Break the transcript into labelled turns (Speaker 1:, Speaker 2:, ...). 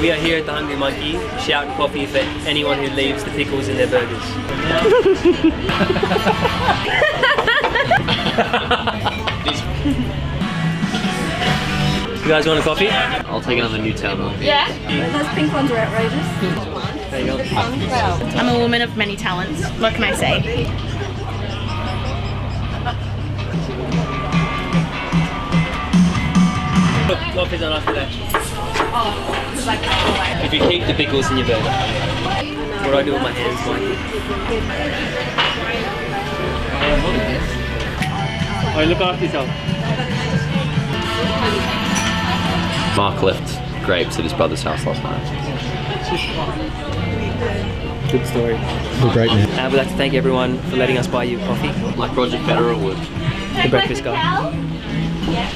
Speaker 1: We are here at the Hungry Monkey, shouting coffee for anyone who leaves the pickles in their burgers. You guys want a coffee?
Speaker 2: I'll take another Newtown one.
Speaker 3: Yeah? Those pink ones are outrageous.
Speaker 1: There you go.
Speaker 3: I'm a woman of many talents. What can I say?
Speaker 1: Coffee's on after that.
Speaker 3: Oh, because I can't.
Speaker 1: If you keep the pickles in your burger. What do I do with my hands, Mikey? Oh, look after yourself.
Speaker 2: Mark left grapes at his brother's house last night.
Speaker 1: Good story.
Speaker 4: You're great, man.
Speaker 1: We'd like to thank everyone for letting us buy you coffee.
Speaker 2: Like Roger Federer would.
Speaker 1: The breakfast guy.
Speaker 3: Yes,